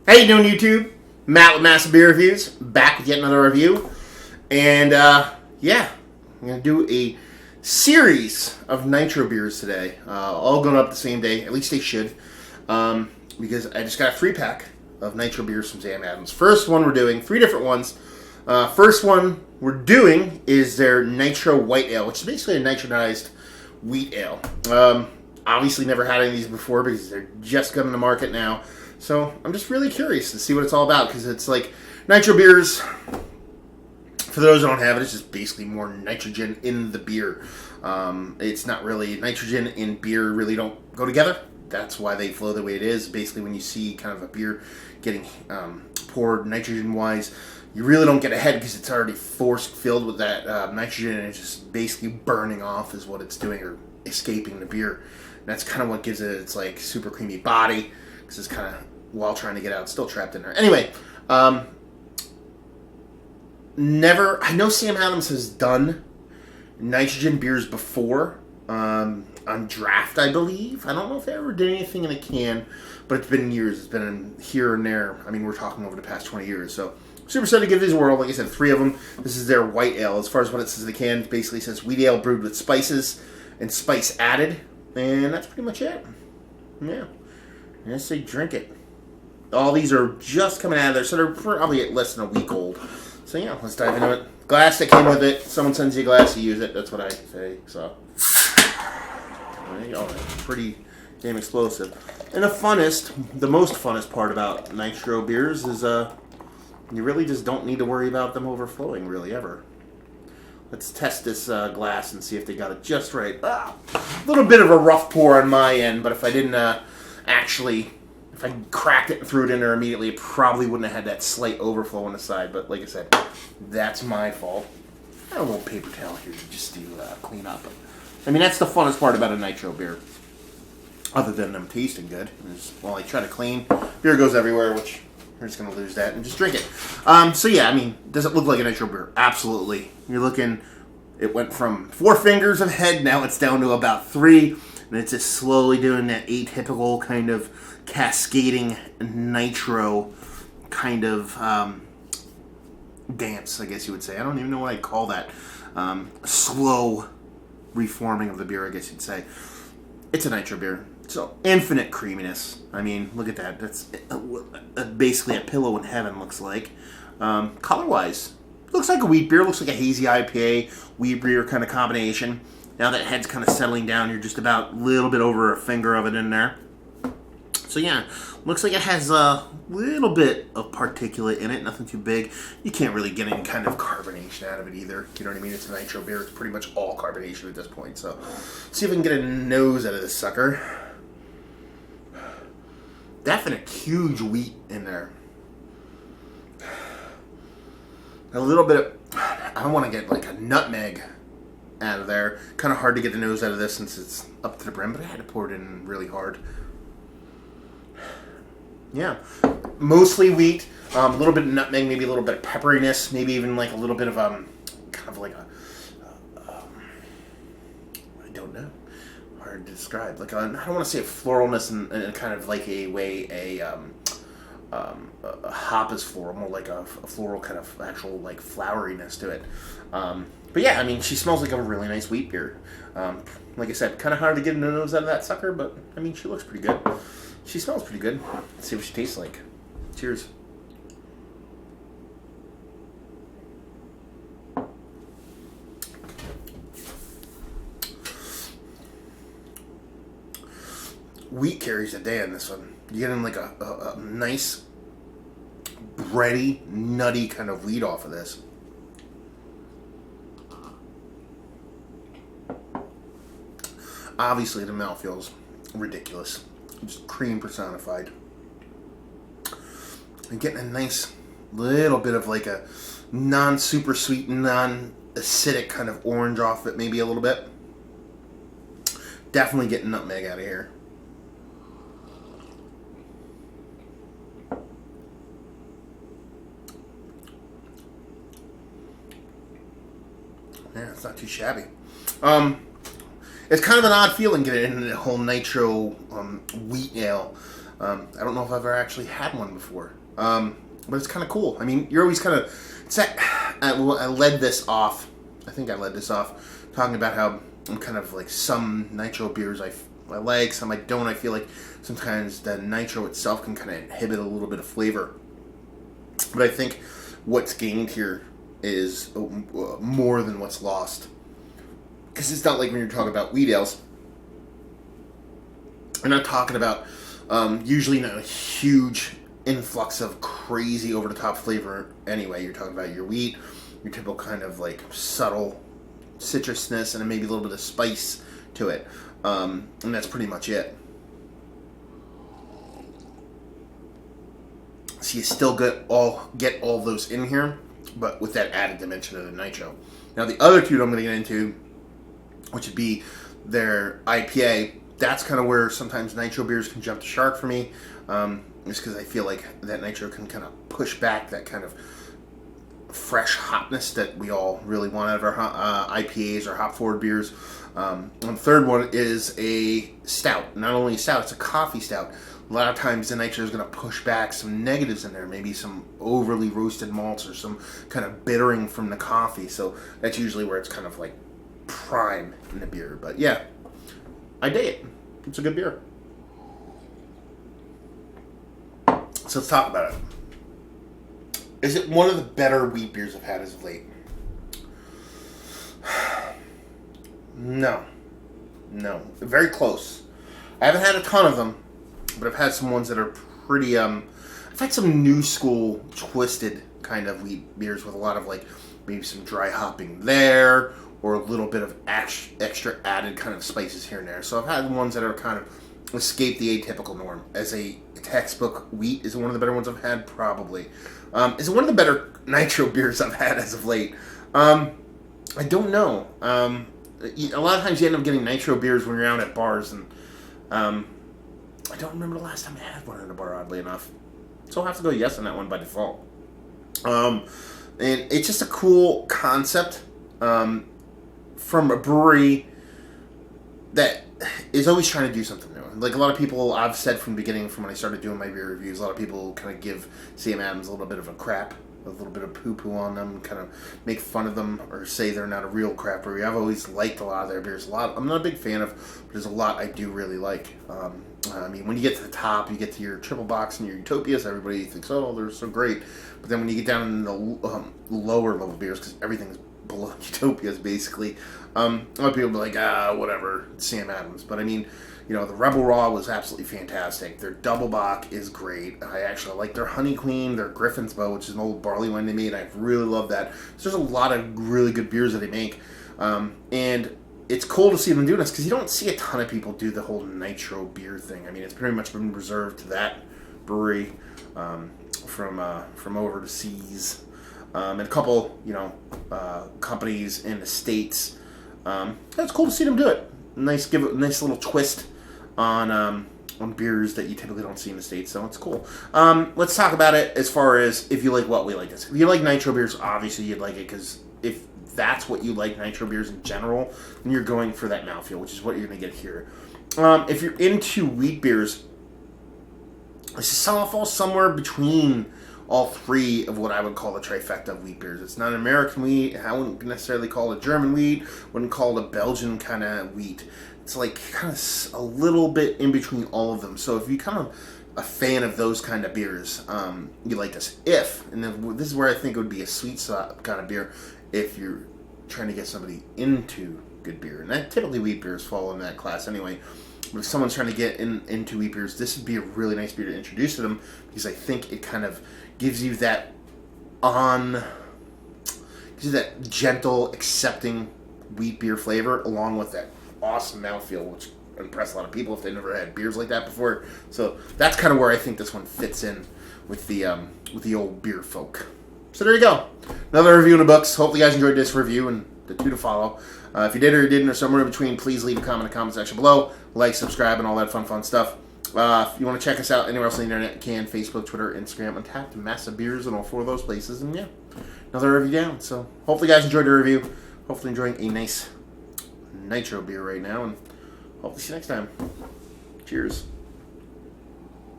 How you doing, YouTube? Matt with Massive Beer Reviews, back with yet another review. And, yeah, I'm going to do a series of Nitro beers today. All going up the same day, at least they should. Because I just got a free pack of Nitro beers from Samuel Adams. First one we're doing, 3 different ones. First one we're doing is their Nitro White Ale, which is basically a nitronized wheat ale. Obviously never had any of these before because they're just coming to market now. So I'm just really curious to see what it's all about, because it's like nitro beers. For those who don't have it, it's just basically more nitrogen in the beer. It's not really nitrogen and beer really don't go together. That's why they flow the way it is. Basically, when you see kind of a beer getting poured nitrogen-wise, you really don't get ahead because it's already filled with that nitrogen, and it's just basically burning off is what it's doing, or escaping the beer. And that's kind of what gives it its like super creamy body, because it's kind of, while trying to get out, still trapped in there. Anyway, I know Sam Adams has done nitrogen beers before, on draft, I believe. I don't know if they ever did anything in a can, but it's been years. It's been here and there. I mean, we're talking over the past 20 years. So, super excited to give these a whirl. Like I said, 3 of them. This is their white ale. As far as what it says in the can, it basically says wheat ale brewed with spices and spice added. And that's pretty much it. Yeah. And I say drink it. All these are just coming out of there, so they're probably less than a week old. So yeah, let's dive into it. Glass that came with it. Someone sends you a glass, you use it. That's what I say. So there you go. Pretty damn explosive. And the most funnest part about nitro beers is you really just don't need to worry about them overflowing, really, ever. Let's test this glass and see if they got it just right. A little bit of a rough pour on my end, but if I didn't if I cracked it and threw it in there immediately, it probably wouldn't have had that slight overflow on the side. But like I said, that's my fault. I have a little paper towel here just to clean up. I mean, that's the funnest part about a nitro beer. Other than them tasting good. While I try to clean, beer goes everywhere, which we're just going to lose that and just drink it. So yeah, I mean, does it look like a nitro beer? Absolutely. You're looking, it went from 4 fingers of head, now it's down to about 3. And it's just slowly doing that atypical kind of cascading nitro kind of dance, I guess you would say. I don't even know what I'd call that. Slow reforming of the beer, I guess you'd say. It's a nitro beer. So infinite creaminess. I mean, look at that. That's basically a pillow in heaven, looks like. Color-wise, looks like a wheat beer. Looks like a hazy IPA, wheat beer kind of combination. Now that head's kind of settling down, you're just about a little bit over a finger of it in there. So yeah, looks like it has a little bit of particulate in it, nothing too big. You can't really get any kind of carbonation out of it either. You know what I mean? It's a nitro beer. It's pretty much all carbonation at this point. So see if we can get a nose out of this sucker. Definite huge wheat in there. A little bit of, I want to get like a nutmeg out of there. Kind of hard to get the nose out of this since it's up to the brim, but I had to pour it in really hard. Yeah, mostly wheat, a little bit of nutmeg, maybe a little bit of pepperiness, maybe even like a little bit of kind of like a I don't know, hard to describe. Like I don't want to say a floralness and kind of like a way a hop is floral, more like a floral kind of actual like floweriness to it. But yeah, I mean, she smells like a really nice wheat beer. Like I said, kind of hard to get a nose out of that sucker, but I mean, she looks pretty good. She smells pretty good. Let's see what she tastes like. Cheers. Wheat carries the day on this one. You're getting like a nice, bready, nutty kind of wheat off of this. Obviously, the mouthfeel's ridiculous. Just cream personified. And getting a nice little bit of like a non-super sweet, non-acidic kind of orange off it, maybe a little bit. Definitely getting nutmeg out of here. Yeah, it's not too shabby. It's kind of an odd feeling getting into the whole nitro wheat ale. I don't know if I've ever actually had one before. But it's kind of cool. I mean, you're always kind of... It's that... I led this off. I think I led this off talking about how I'm kind of like some nitro beers I like, some I don't. I feel like sometimes the nitro itself can kind of inhibit a little bit of flavor. But I think what's gained here is more than what's lost. Because it's not like when you're talking about wheat ales, you're not talking about usually not a huge influx of crazy over-the-top flavor anyway. You're talking about your wheat, your typical kind of like subtle citrusness, and maybe a little bit of spice to it. And that's pretty much it. So you still get all those in here, but with that added dimension of the nitro. Now the other two that I'm going to get into, which would be their IPA, that's kind of where sometimes nitro beers can jump the shark for me. Just because I feel like that nitro can kind of push back that kind of fresh hotness that we all really want out of our IPAs or hop forward beers. And the third one is a stout. Not only a stout, it's a coffee stout. A lot of times the nitro is going to push back some negatives in there, maybe some overly roasted malts or some kind of bittering from the coffee. So that's usually where it's kind of like prime in the beer. But yeah, I dig it. It's a good beer. So let's talk about it. Is it one of the better wheat beers I've had as of late? No. Very close. I haven't had a ton of them, but I've had some ones that are pretty, I've had some new school, twisted kind of wheat beers with a lot of like, maybe some dry hopping there, or a little bit of extra added kind of spices here and there. So I've had ones that are kind of escape the atypical norm. As a textbook wheat, is it one of the better ones I've had? Probably. Is it one of the better nitro beers I've had as of late? I don't know. A lot of times you end up getting nitro beers when you're out at bars, and I don't remember the last time I had one at a bar, oddly enough. So I'll have to go yes on that one by default. And it's just a cool concept from a brewery that is always trying to do something new. Like a lot of people, I've said from the beginning, from when I started doing my beer reviews, a lot of people kind of give Samuel Adams a little bit of a crap, a little bit of poo-poo on them, kind of make fun of them or say they're not a real crap brewery. I've always liked a lot of their beers. I'm not a big fan of, but there's a lot I do really like. I mean, when you get to the top, you get to your triple box and your utopias, everybody thinks, oh, they're so great. But then when you get down in the lower level beers, because everything's below utopias, basically, a lot of people be like, whatever, it's Sam Adams. But I mean, you know, the Rebel Raw was absolutely fantastic. Their Double Bock is great. I actually like their Honey Queen, their Griffin's Bow, which is an old barley wine they made. I really love that. So there's a lot of really good beers that they make. And it's cool to see them doing this, because you don't see a ton of people do the whole nitro beer thing. I mean, it's pretty much been reserved to that brewery from over the seas. And a couple, companies in the States. It's cool to see them do it. Give it a nice little twist on beers that you typically don't see in the States, so it's cool. Let's talk about it as far as if you like what we like this. If you like nitro beers, obviously you'd like it, because if that's what you like, nitro beers in general, then you're going for that mouthfeel, which is what you're going to get here. If you're into wheat beers, this falls somewhere between all three of what I would call the trifecta of wheat beers. It's not an American wheat. I wouldn't necessarily call it German wheat. Wouldn't call it a Belgian kind of wheat. It's like kind of a little bit in between all of them. So if you kind of a fan of those kind of beers, you like this. And then this is where I think it would be a sweet spot kind of beer if you're trying to get somebody into good beer. And that typically wheat beers fall in that class anyway. But if someone's trying to get into wheat beers, this would be a really nice beer to introduce to them, because I think it kind of gives you that gentle, accepting wheat beer flavor, along with that awesome mouthfeel, which impress a lot of people if they never had beers like that before. So that's kind of where I think this one fits in with the old beer folk. So there you go. Another review in the books. Hopefully you guys enjoyed this review and the two to follow. If you did or you didn't, or somewhere in between, please leave a comment in the comment section below. Like, subscribe, and all that fun stuff. If you want to check us out anywhere else on the internet, you can. Facebook, Twitter, Instagram, Untapped, Massive Beers, and all four of those places. And yeah, another review down. So hopefully you guys enjoyed the review. Hopefully enjoying a nice nitro beer right now. And hopefully see you next time. Cheers.